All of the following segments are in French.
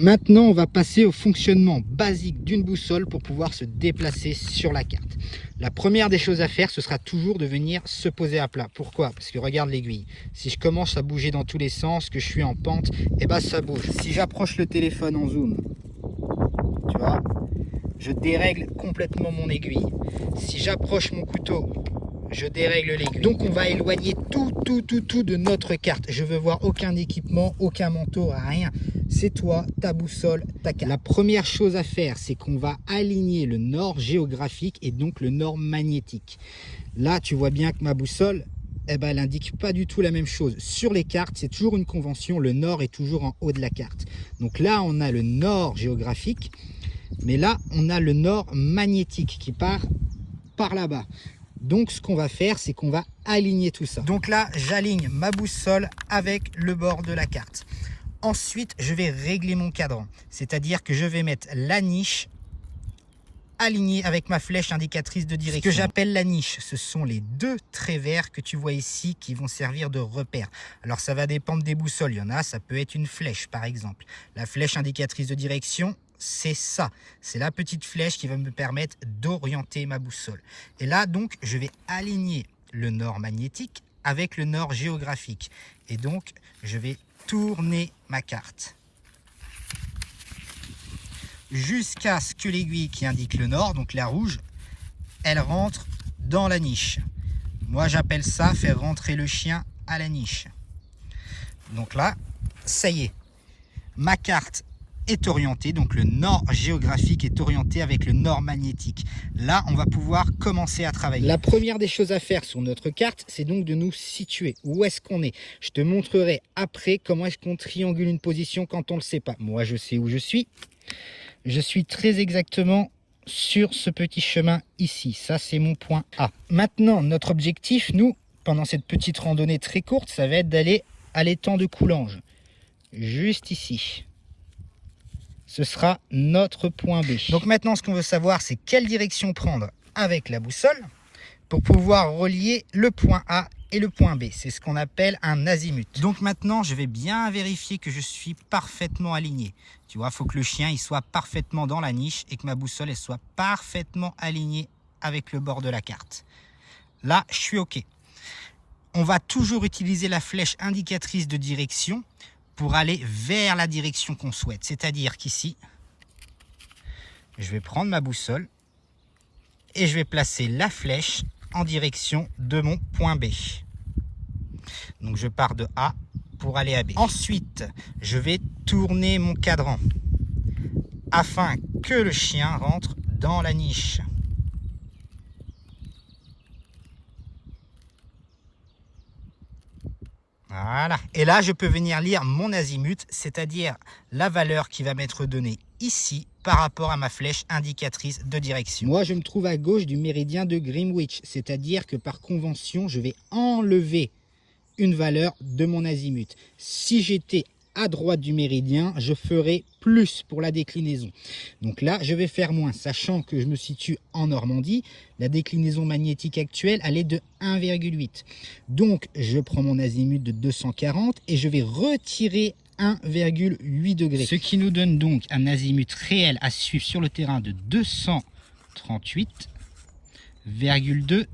Maintenant, on va passer au fonctionnement basique d'une boussole pour pouvoir se déplacer sur la carte. La première des choses à faire, ce sera toujours de venir se poser à plat. Pourquoi? Parce que regarde l'aiguille. Si je commence à bouger dans tous les sens, que je suis en pente, et ben ça bouge. Si j'approche le téléphone en zoom, tu vois, je dérègle complètement mon aiguille. Si j'approche mon couteau, je dérègle l'aiguille. Donc on va éloigner tout de notre carte. Je veux voir aucun équipement, aucun manteau, rien. C'est toi, ta boussole, ta carte. La première chose à faire, c'est qu'on va aligner le nord géographique et donc le nord magnétique. Là, tu vois bien que ma boussole, elle n'indique pas du tout la même chose. Sur les cartes, c'est toujours une convention, le nord est toujours en haut de la carte. Donc là, on a le nord géographique, mais là, on a le nord magnétique qui part par là-bas. Donc ce qu'on va faire, c'est qu'on va aligner tout ça. Donc là, j'aligne ma boussole avec le bord de la carte. Ensuite, je vais régler mon cadran. C'est-à-dire que je vais mettre la niche alignée avec ma flèche indicatrice de direction. Ce que j'appelle la niche, ce sont les deux traits verts que tu vois ici qui vont servir de repère. Alors ça va dépendre des boussoles. Il y en a, ça peut être une flèche par exemple. La flèche indicatrice de direction, c'est ça, c'est la petite flèche qui va me permettre d'orienter ma boussole. Et là donc je vais aligner le nord magnétique avec le nord géographique. Et donc je vais tourner ma carte jusqu'à ce que l'aiguille qui indique le nord, donc la rouge, elle rentre dans la niche. Moi j'appelle ça faire rentrer le chien à la niche. Donc là, ça y est, ma carte est orienté, donc le nord géographique est orienté avec le nord magnétique. Là, on va pouvoir commencer à travailler. La première des choses à faire sur notre carte, c'est donc de nous situer. Où est-ce qu'on est? Je te montrerai après comment est-ce qu'on triangule une position quand on ne le sait pas. Moi, je sais où je suis. Je suis très exactement sur ce petit chemin ici. Ça, c'est mon point A. Maintenant, notre objectif, nous, pendant cette petite randonnée très courte, ça va être d'aller à l'étang de Coulanges. Juste ici. Ce sera notre point B. Donc maintenant, ce qu'on veut savoir, c'est quelle direction prendre avec la boussole pour pouvoir relier le point A et le point B. C'est ce qu'on appelle un azimut. Donc maintenant, je vais bien vérifier que je suis parfaitement aligné. Tu vois, il faut que le chien il soit parfaitement dans la niche et que ma boussole elle soit parfaitement alignée avec le bord de la carte. Là, je suis OK. On va toujours utiliser la flèche indicatrice de direction pour aller vers la direction qu'on souhaite. C'est-à-dire qu'ici, je vais prendre ma boussole et je vais placer la flèche en direction de mon point B. Donc je pars de A pour aller à B. Ensuite, je vais tourner mon cadran afin que le chien rentre dans la niche. Voilà. Et là, je peux venir lire mon azimut, c'est-à-dire la valeur qui va m'être donnée ici par rapport à ma flèche indicatrice de direction. Moi, je me trouve à gauche du méridien de Greenwich, c'est-à-dire que par convention, je vais enlever une valeur de mon azimut. Si j'étais à droite du méridien, je ferai plus pour la déclinaison. Donc là, je vais faire moins, sachant que je me situe en Normandie. La déclinaison magnétique actuelle, elle est de 1,8. Donc, je prends mon azimut de 240 et je vais retirer 1,8 degrés. Ce qui nous donne donc un azimut réel à suivre sur le terrain de 238,2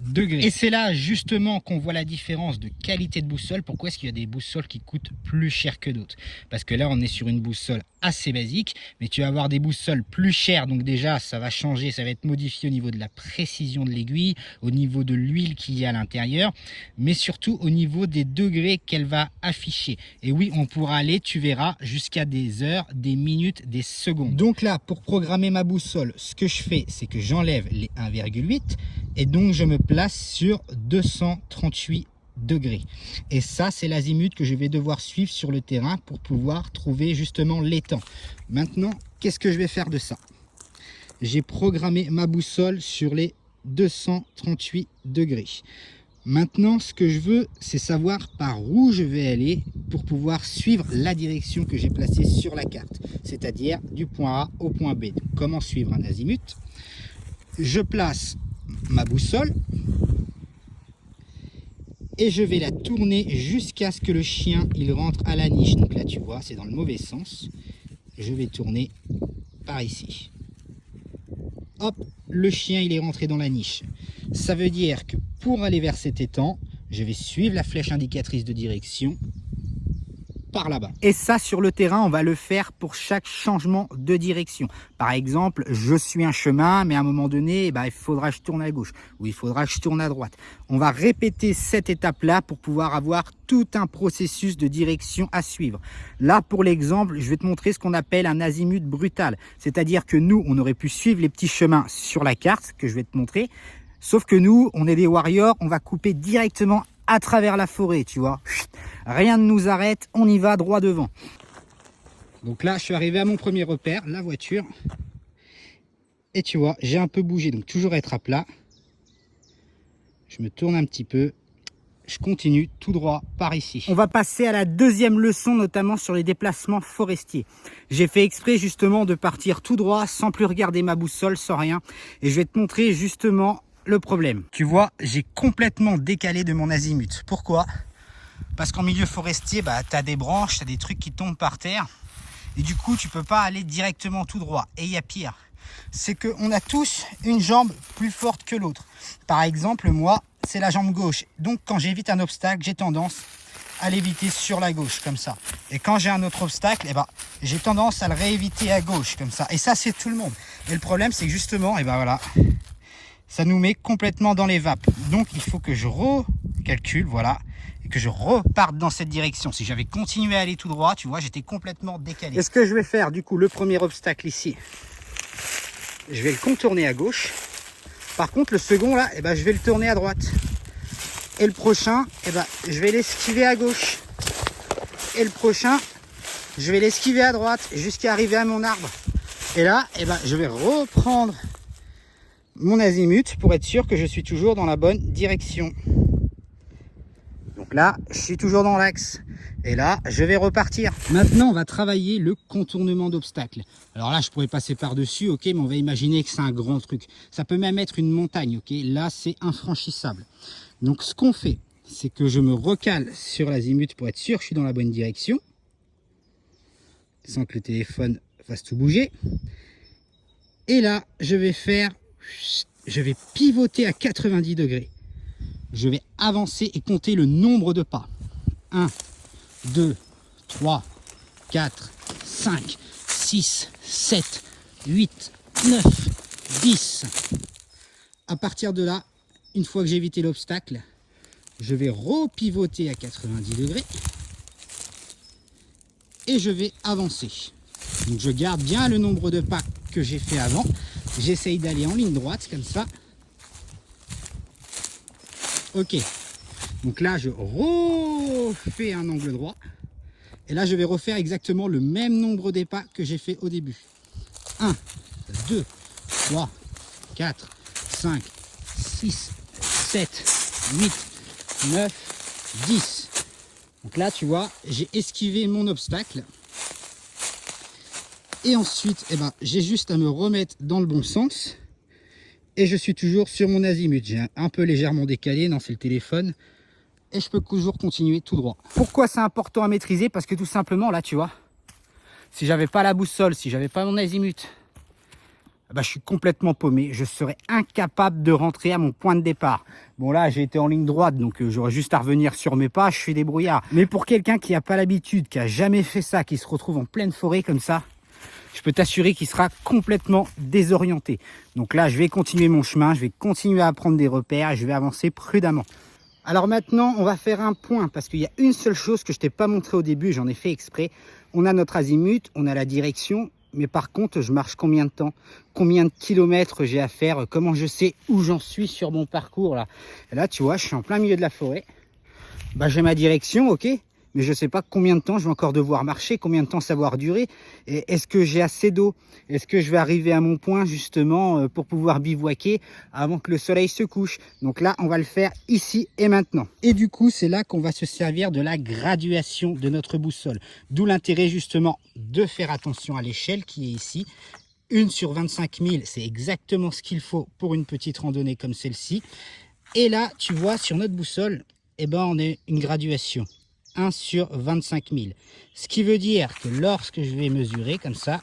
degrés. Et c'est là justement qu'on voit la différence de qualité de boussole. Pourquoi est-ce qu'il y a des boussoles qui coûtent plus cher que d'autres? Parce que là on est sur une boussole assez basique, mais tu vas avoir des boussoles plus chères, donc déjà ça va changer, ça va être modifié au niveau de la précision de l'aiguille, au niveau de l'huile qu'il y a à l'intérieur, mais surtout au niveau des degrés qu'elle va afficher. Et oui, on pourra aller, tu verras, jusqu'à des heures, des minutes, des secondes. Donc là, pour programmer ma boussole, ce que je fais, c'est que j'enlève les 1,8 et donc je me place sur 238 degrés. Et ça, c'est l'azimut que je vais devoir suivre sur le terrain pour pouvoir trouver justement l'étang. Maintenant, qu'est-ce que je vais faire de ça? J'ai programmé ma boussole sur les 238 degrés. Maintenant, ce que je veux, c'est savoir par où je vais aller pour pouvoir suivre la direction que j'ai placée sur la carte, c'est-à-dire du point A au point B. Donc, comment suivre un azimut? Je place ma boussole et je vais la tourner jusqu'à ce que le chien il rentre à la niche. Donc là tu vois, c'est dans le mauvais sens. je vais tourner par ici. Hop, le chien il est rentré dans la niche. Ça veut dire que pour aller vers cet étang, je vais suivre la flèche indicatrice de direction par là-bas. Et ça, sur le terrain, on va le faire pour chaque changement de direction. Par exemple, je suis un chemin, mais à un moment donné, il faudra que je tourne à gauche ou il faudra que je tourne à droite. On va répéter cette étape-là pour pouvoir avoir tout un processus de direction à suivre. Là, pour l'exemple, je vais te montrer ce qu'on appelle un azimut brutal. C'est-à-dire que nous, on aurait pu suivre les petits chemins sur la carte que je vais te montrer. Sauf que nous, on est des warriors, on va couper directement à travers la forêt, tu vois. Rien ne nous arrête, on y va droit devant. Donc là, je suis arrivé à mon premier repère, la voiture. Et tu vois, j'ai un peu bougé, donc toujours être à plat. Je me tourne un petit peu. Je continue tout droit par ici. On va passer à la deuxième leçon, notamment sur les déplacements forestiers. J'ai fait exprès justement de partir tout droit, sans plus regarder ma boussole, sans rien. Et je vais te montrer justement le problème. Tu vois, j'ai complètement décalé de mon azimut. Pourquoi? Parce qu'en milieu forestier, tu as des branches, tu as des trucs qui tombent par terre. Et du coup, tu peux pas aller directement tout droit. Et il y a pire. C'est qu'on a tous une jambe plus forte que l'autre. Par exemple, moi, c'est la jambe gauche. Donc, quand j'évite un obstacle, j'ai tendance à l'éviter sur la gauche, comme ça. Et quand j'ai un autre obstacle, j'ai tendance à le rééviter à gauche, comme ça. Et ça, c'est tout le monde. Et le problème, c'est que justement, voilà, ça nous met complètement dans les vapes. Donc, il faut que je recalcule, voilà, et que je reparte dans cette direction. Si j'avais continué à aller tout droit, tu vois, j'étais complètement décalé. Et ce que je vais faire, du coup, le premier obstacle ici, je vais le contourner à gauche. Par contre, le second, là, je vais le tourner à droite. Et le prochain, je vais l'esquiver à gauche. Et le prochain, je vais l'esquiver à droite jusqu'à arriver à mon arbre. Et là, je vais reprendre mon azimut pour être sûr que je suis toujours dans la bonne direction. Donc là, je suis toujours dans l'axe. Et là, je vais repartir. Maintenant, on va travailler le contournement d'obstacles. Alors là, je pourrais passer par-dessus, ok, mais on va imaginer que c'est un grand truc. Ça peut même être une montagne, ok. Là, c'est infranchissable. Donc, ce qu'on fait, c'est que je me recale sur l'azimut pour être sûr que je suis dans la bonne direction. Sans que le téléphone fasse tout bouger. Et là, je vais pivoter à 90 degrés. Je vais avancer et compter le nombre de pas. 1, 2, 3, 4, 5, 6, 7, 8, 9, 10. À partir de là, une fois que j'ai évité l'obstacle, je vais repivoter à 90 degrés et je vais avancer. Donc je garde bien le nombre de pas que j'ai fait avant. J'essaye d'aller en ligne droite comme ça. Ok. Donc là, je refais un angle droit. Et là, je vais refaire exactement le même nombre de pas que j'ai fait au début. 1, 2, 3, 4, 5, 6, 7, 8, 9, 10. Donc là, tu vois, j'ai esquivé mon obstacle. Et ensuite, j'ai juste à me remettre dans le bon sens. Et je suis toujours sur mon azimut. J'ai un peu légèrement décalé, non, c'est le téléphone. Et je peux toujours continuer tout droit. Pourquoi c'est important à maîtriser? Parce que tout simplement, là, tu vois, si j'avais pas la boussole, si j'avais pas mon azimut, je suis complètement paumé. Je serais incapable de rentrer à mon point de départ. Bon, là, j'ai été en ligne droite, donc j'aurais juste à revenir sur mes pas. Je suis débrouillard. Mais pour quelqu'un qui n'a pas l'habitude, qui a jamais fait ça, qui se retrouve en pleine forêt comme ça, je peux t'assurer qu'il sera complètement désorienté. Donc là, je vais continuer mon chemin, je vais continuer à prendre des repères et je vais avancer prudemment. Alors maintenant, on va faire un point parce qu'il y a une seule chose que je t'ai pas montré au début, j'en ai fait exprès. On a notre azimut, on a la direction, mais par contre, je marche combien de temps? Combien de kilomètres j'ai à faire? Comment je sais où j'en suis sur mon parcours là? Et là, tu vois, je suis en plein milieu de la forêt. J'ai ma direction, ok, mais je ne sais pas combien de temps je vais encore devoir marcher, combien de temps ça va durer. Et est-ce que j'ai assez d'eau? Est-ce que je vais arriver à mon point justement pour pouvoir bivouaquer avant que le soleil se couche? Donc là, on va le faire ici et maintenant. Et du coup, c'est là qu'on va se servir de la graduation de notre boussole. D'où l'intérêt justement de faire attention à l'échelle qui est ici. 1 sur 25 000, c'est exactement ce qu'il faut pour une petite randonnée comme celle-ci. Et là, tu vois, sur notre boussole, on a une graduation. 1 sur 25 000. Ce qui veut dire que lorsque je vais mesurer comme ça,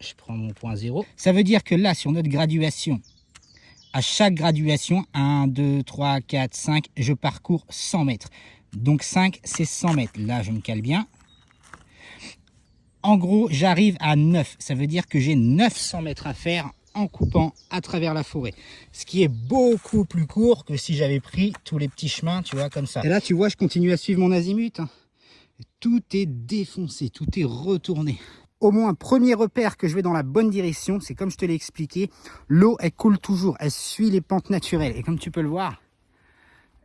je prends mon point 0. Ça veut dire que là, sur notre graduation, à chaque graduation, 1, 2, 3, 4, 5, je parcours 100 mètres. Donc 5, c'est 100 mètres. Là, je me cale bien. En gros, j'arrive à 9. Ça veut dire que j'ai 900 mètres à faire en coupant à travers la forêt. Ce qui est beaucoup plus court que si j'avais pris tous les petits chemins, tu vois, comme ça. Et là, tu vois, je continue à suivre mon azimut. Tout est défoncé, tout est retourné. Au moins, premier repère que je vais dans la bonne direction, c'est comme je te l'ai expliqué, l'eau, elle coule toujours, elle suit les pentes naturelles. Et comme tu peux le voir,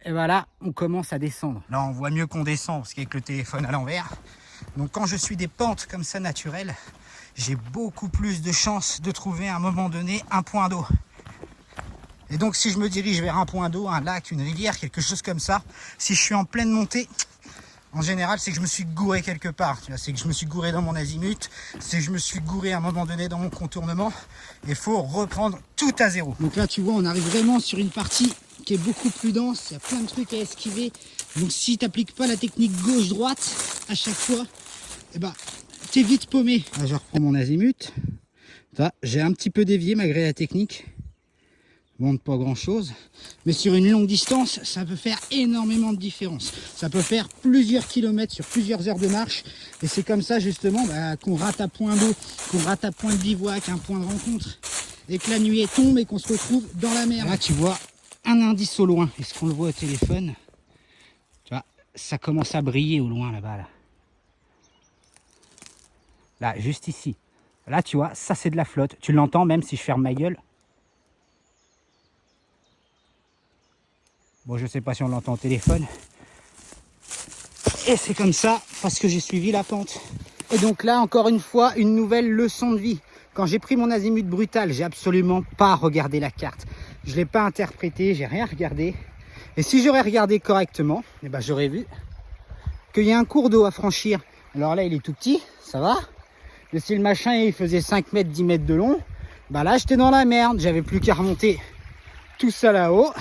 et voilà, on commence à descendre. Là, on voit mieux qu'on descend, parce qu'avec le téléphone à l'envers. Donc quand je suis des pentes comme ça naturelles, j'ai beaucoup plus de chances de trouver à un moment donné un point d'eau. Et donc si je me dirige vers un point d'eau, un lac, une rivière, quelque chose comme ça, si je suis en pleine montée, en général c'est que je me suis gouré quelque part. C'est que je me suis gouré dans mon azimut, c'est que je me suis gouré à un moment donné dans mon contournement. Il faut reprendre tout à zéro. Donc là tu vois, on arrive vraiment sur une partie qui est beaucoup plus dense, il y a plein de trucs à esquiver. Donc si tu n'appliques pas la technique gauche-droite à chaque fois, eh ben, t'es vite paumé. Là, je reprends mon azimut. J'ai un petit peu dévié malgré la technique. Bon, pas grand chose. Mais sur une longue distance, ça peut faire énormément de différence. Ça peut faire plusieurs kilomètres sur plusieurs heures de marche. Et c'est comme ça justement qu'on rate un point d'eau, qu'on rate un point de bivouac, un point de rencontre. Et que la nuit tombe et qu'on se retrouve dans la mer. Là, tu vois un indice au loin. Est-ce qu'on le voit au téléphone? Tu vois, ça commence à briller au loin là-bas. Là, juste ici. Là, tu vois, ça c'est de la flotte. Tu l'entends même si je ferme ma gueule. Bon, je sais pas si on l'entend au téléphone. Et c'est comme ça parce que j'ai suivi la pente. Et donc là, encore une fois, une nouvelle leçon de vie. Quand j'ai pris mon azimut brutal, j'ai absolument pas regardé la carte. Je ne l'ai pas interprété, j'ai rien regardé. Et si j'aurais regardé correctement, eh ben, j'aurais vu qu'il y a un cours d'eau à franchir. Alors là, il est tout petit, ça va. Mais si le machin il faisait 5 mètres, 10 mètres de long, bah là j'étais dans la merde. J'avais plus qu'à remonter tout ça là-haut,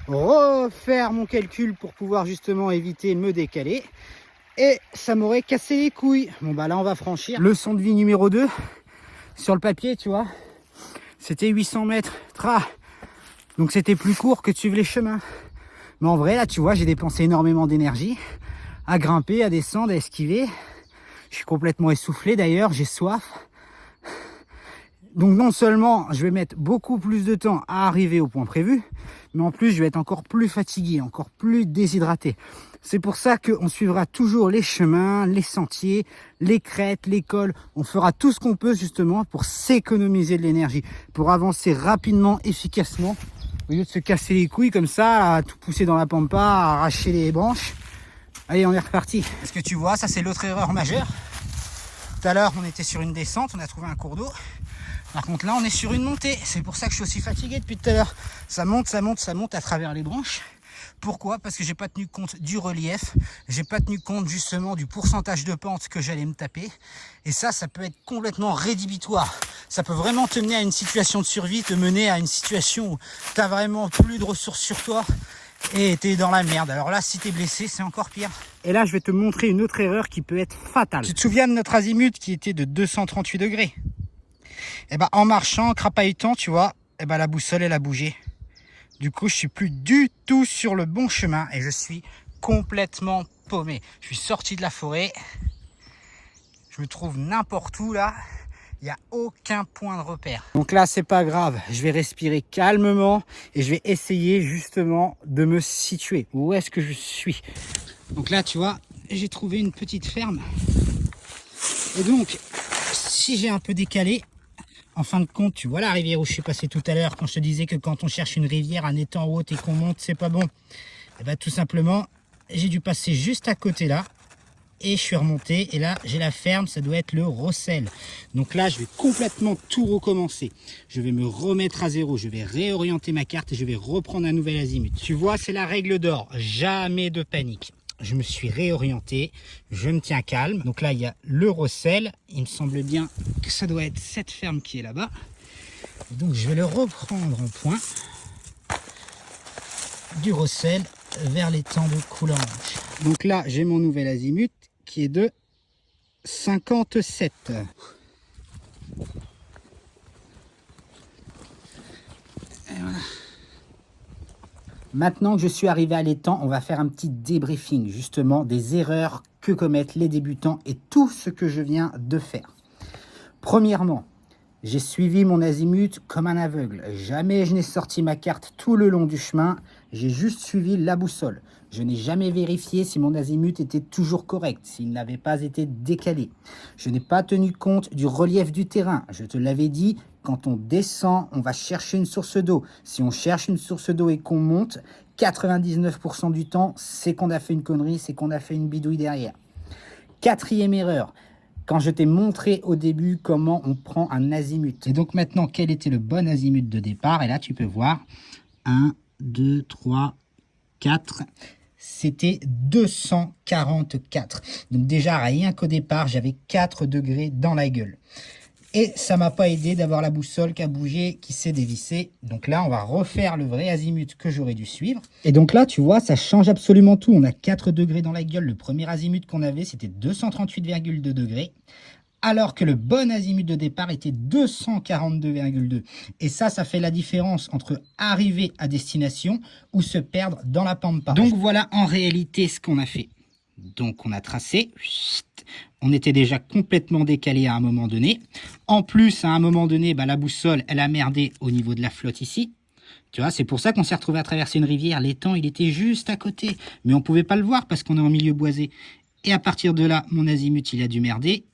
refaire mon calcul pour pouvoir justement éviter de me décaler. Et ça m'aurait cassé les couilles. Bon bah là on va franchir. Leçon de vie numéro 2. Sur le papier, tu vois, c'était 800 mètres. Donc c'était plus court que de suivre les chemins. Mais en vrai là tu vois, j'ai dépensé énormément d'énergie à grimper, à descendre, à esquiver. Je suis complètement essoufflé d'ailleurs, j'ai soif. Donc non seulement je vais mettre beaucoup plus de temps à arriver au point prévu, mais en plus je vais être encore plus fatigué, encore plus déshydraté. C'est pour ça qu'on suivra toujours les chemins, les sentiers, les crêtes, les cols. On fera tout ce qu'on peut justement pour s'économiser de l'énergie, pour avancer rapidement, efficacement, au lieu de se casser les couilles comme ça, à tout pousser dans la pampa, à arracher les branches. Allez, on est reparti. Est-ce que tu vois, ça c'est l'autre erreur majeure. Tout à l'heure, on était sur une descente, on a trouvé un cours d'eau. Par contre, là, on est sur une montée. C'est pour ça que je suis aussi fatigué depuis tout à l'heure. Ça monte, ça monte, ça monte à travers les branches. Pourquoi? Parce que j'ai pas tenu compte du relief. J'ai pas tenu compte justement du pourcentage de pente que j'allais me taper. Et ça peut être complètement rédhibitoire. Ça peut vraiment te mener à une situation de survie, te mener à une situation où tu n'as vraiment plus de ressources sur toi. Et t'es dans la merde. Alors là, si t'es blessé, c'est encore pire. Et là, je vais te montrer une autre erreur qui peut être fatale. Tu te souviens de notre azimut qui était de 238 degrés? Et ben, en marchant, crapahutant, tu vois, et ben, la boussole, elle a bougé. Du coup, je suis plus du tout sur le bon chemin et je suis complètement paumé. Je suis sorti de la forêt. Je me trouve n'importe où là. Il n'y a aucun point de repère. Donc là, c'est pas grave. Je vais respirer calmement et je vais essayer justement de me situer. Où est-ce que je suis? Donc là, tu vois, j'ai trouvé une petite ferme. Et donc, si j'ai un peu décalé, en fin de compte, tu vois la rivière où je suis passé tout à l'heure quand je te disais que quand on cherche une rivière, un étang haut et qu'on monte, c'est pas bon. Et bien tout simplement, j'ai dû passer juste à côté là. Et je suis remonté et là j'ai la ferme, ça doit être le Rossel. Donc là je vais complètement tout recommencer. Je vais me remettre à zéro, je vais réorienter ma carte et je vais reprendre un nouvel azimut. Tu vois, c'est la règle d'or, jamais de panique. Je me suis réorienté, je me tiens calme. Donc là il y a le Rossel, il me semble bien que ça doit être cette ferme qui est là-bas. Donc je vais le reprendre en point du Rossel vers l'étang de Coulanges. Donc là, j'ai mon nouvel azimut qui est de 57. Et voilà. Maintenant que je suis arrivé à l'étang, on va faire un petit débriefing justement des erreurs que commettent les débutants et tout ce que je viens de faire. Premièrement, j'ai suivi mon azimut comme un aveugle. Jamais je n'ai sorti ma carte tout le long du chemin. J'ai juste suivi la boussole. Je n'ai jamais vérifié si mon azimut était toujours correct, s'il n'avait pas été décalé. Je n'ai pas tenu compte du relief du terrain. Je te l'avais dit, quand on descend, on va chercher une source d'eau. Si on cherche une source d'eau et qu'on monte, 99% du temps, c'est qu'on a fait une connerie, c'est qu'on a fait une bidouille derrière. Quatrième erreur. Quand je t'ai montré au début comment on prend un azimut. Et donc maintenant, quel était le bon azimut de départ? Et là, tu peux voir, 1, 2, 3, 4, c'était 244. Donc déjà, rien qu'au départ, j'avais 4 degrés dans la gueule. Et ça m'a pas aidé d'avoir la boussole qui a bougé, qui s'est dévissée. Donc là, on va refaire le vrai azimut que j'aurais dû suivre. Et donc là, tu vois, ça change absolument tout. On a 4 degrés dans la gueule. Le premier azimut qu'on avait, c'était 238,2 degrés. Alors que le bon azimut de départ était 242,2. Et ça fait la différence entre arriver à destination ou se perdre dans la pampa. Donc voilà en réalité ce qu'on a fait. Donc on a tracé, on était déjà complètement décalé à un moment donné. En plus, à un moment donné, la boussole, elle a merdé au niveau de la flotte ici. Tu vois, c'est pour ça qu'on s'est retrouvé à traverser une rivière. L'étang, il était juste à côté. Mais on ne pouvait pas le voir parce qu'on est en milieu boisé. Et à partir de là, mon azimut, il a dû merder.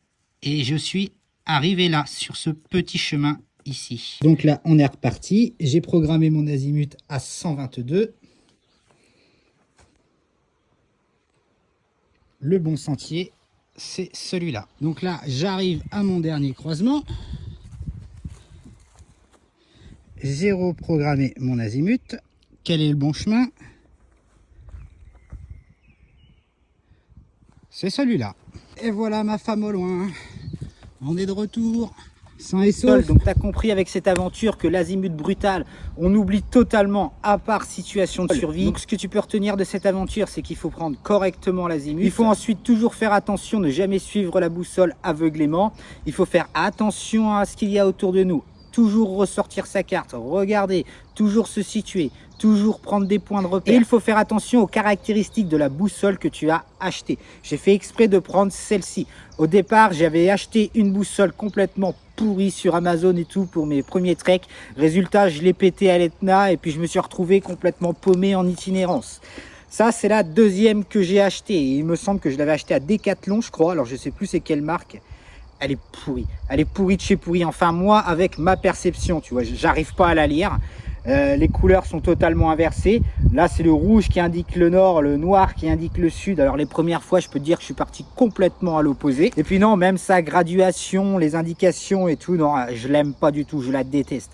Et je suis arrivé là, sur ce petit chemin ici. Donc là, on est reparti. J'ai programmé mon azimut à 122. Le bon sentier, c'est celui-là. Donc là, j'arrive à mon dernier croisement. J'ai reprogrammé mon azimut. Quel est le bon chemin? C'est celui-là. Et voilà ma femme au loin. On est de retour. Sain et sauf. Donc tu as compris avec cette aventure que l'azimut brutal, on oublie totalement à part situation de survie. Donc ce que tu peux retenir de cette aventure, c'est qu'il faut prendre correctement l'azimut. Il faut ensuite toujours faire attention, ne jamais suivre la boussole aveuglément. Il faut faire attention à ce qu'il y a autour de nous. Toujours ressortir sa carte, regarder, toujours se situer, toujours prendre des points de repère. Et il faut faire attention aux caractéristiques de la boussole que tu as achetée. J'ai fait exprès de prendre celle-ci. Au départ, j'avais acheté une boussole complètement pourrie sur Amazon et tout pour mes premiers treks. Résultat, je l'ai pété à l'Etna et puis je me suis retrouvé complètement paumé en itinérance. Ça, c'est la deuxième que j'ai achetée. Il me semble que je l'avais achetée à Decathlon, je crois. Alors, je sais plus c'est quelle marque. Elle est pourrie. Elle est pourrie de chez pourrie. Enfin, moi, avec ma perception, tu vois, j'arrive pas à la lire. Les couleurs sont totalement inversées. Là, c'est le rouge qui indique le nord, le noir qui indique le sud. Alors, les premières fois, je peux te dire que je suis parti complètement à l'opposé. Et puis non, même sa graduation, les indications et tout, non, je l'aime pas du tout. Je la déteste.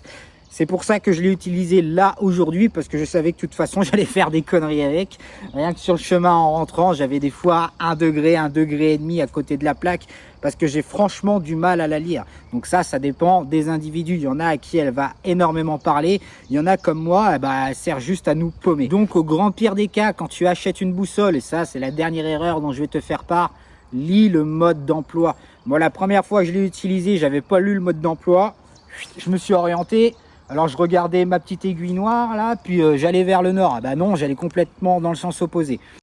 C'est pour ça que je l'ai utilisé là aujourd'hui, parce que je savais que de toute façon j'allais faire des conneries avec. Rien que sur le chemin en rentrant, j'avais des fois 1 degré, 1,5 degré à côté de la plaque, parce que j'ai franchement du mal à la lire. Donc ça dépend des individus. Il y en a à qui elle va énormément parler. Il y en a comme moi, elle sert juste à nous paumer. Donc au grand pire des cas, quand tu achètes une boussole, et ça c'est la dernière erreur dont je vais te faire part, lis le mode d'emploi. Moi la première fois que je l'ai utilisé, j'avais pas lu le mode d'emploi. Je me suis orienté. Alors je regardais ma petite aiguille noire là, puis j'allais vers le nord. Ah bah non, j'allais complètement dans le sens opposé.